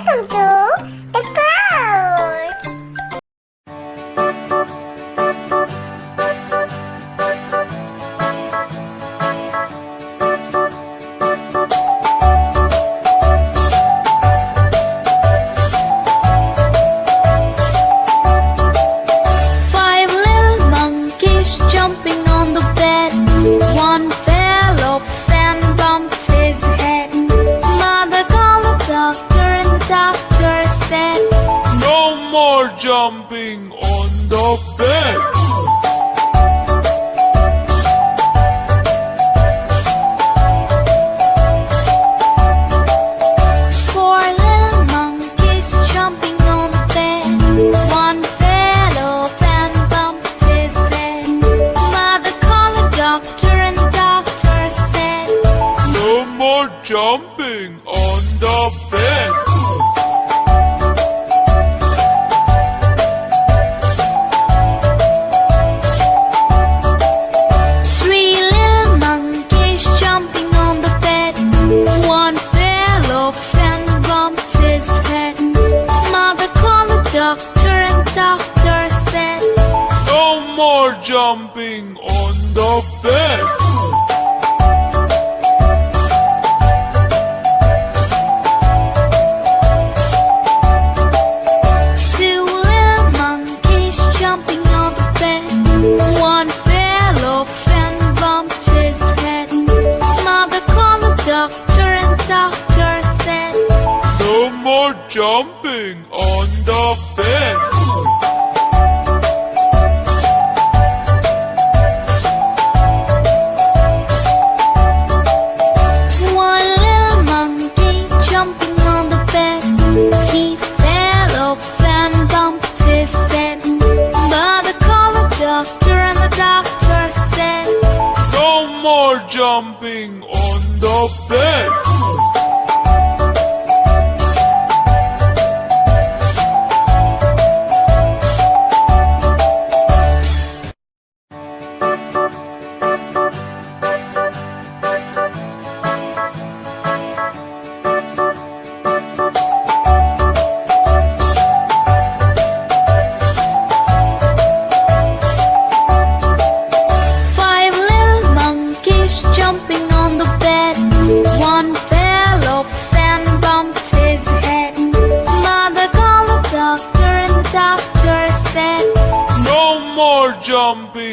Welcome to the clouds. Five little monkeys jumping on the bed. One fell off and bumped his head. Mother called the doctor and the doctor said, No more jumping on the bed. Four little monkeys jumping on the bed. One fell off and bumped his head. Mother called the doctor and the doctor said, No more jumping on the bed. Three little monkeys jumping on the bed. One fell off and bumped his head. Mother called the doctor and the doctor said, No more jumping on the bed. Two little monkeys jumping on the bed. One fell off and bumped his head. Mother called the doctor and the doctor said, No more jumping on the bed. One little monkey jumping on the bed. He fell off and bumped his head. Mother called the doctor and the doctor said, No more jumping on the bed. Five little monkeys jumping on the bed. One fell off and bumped his head. Mother called the doctor and the doctor said, No more jumping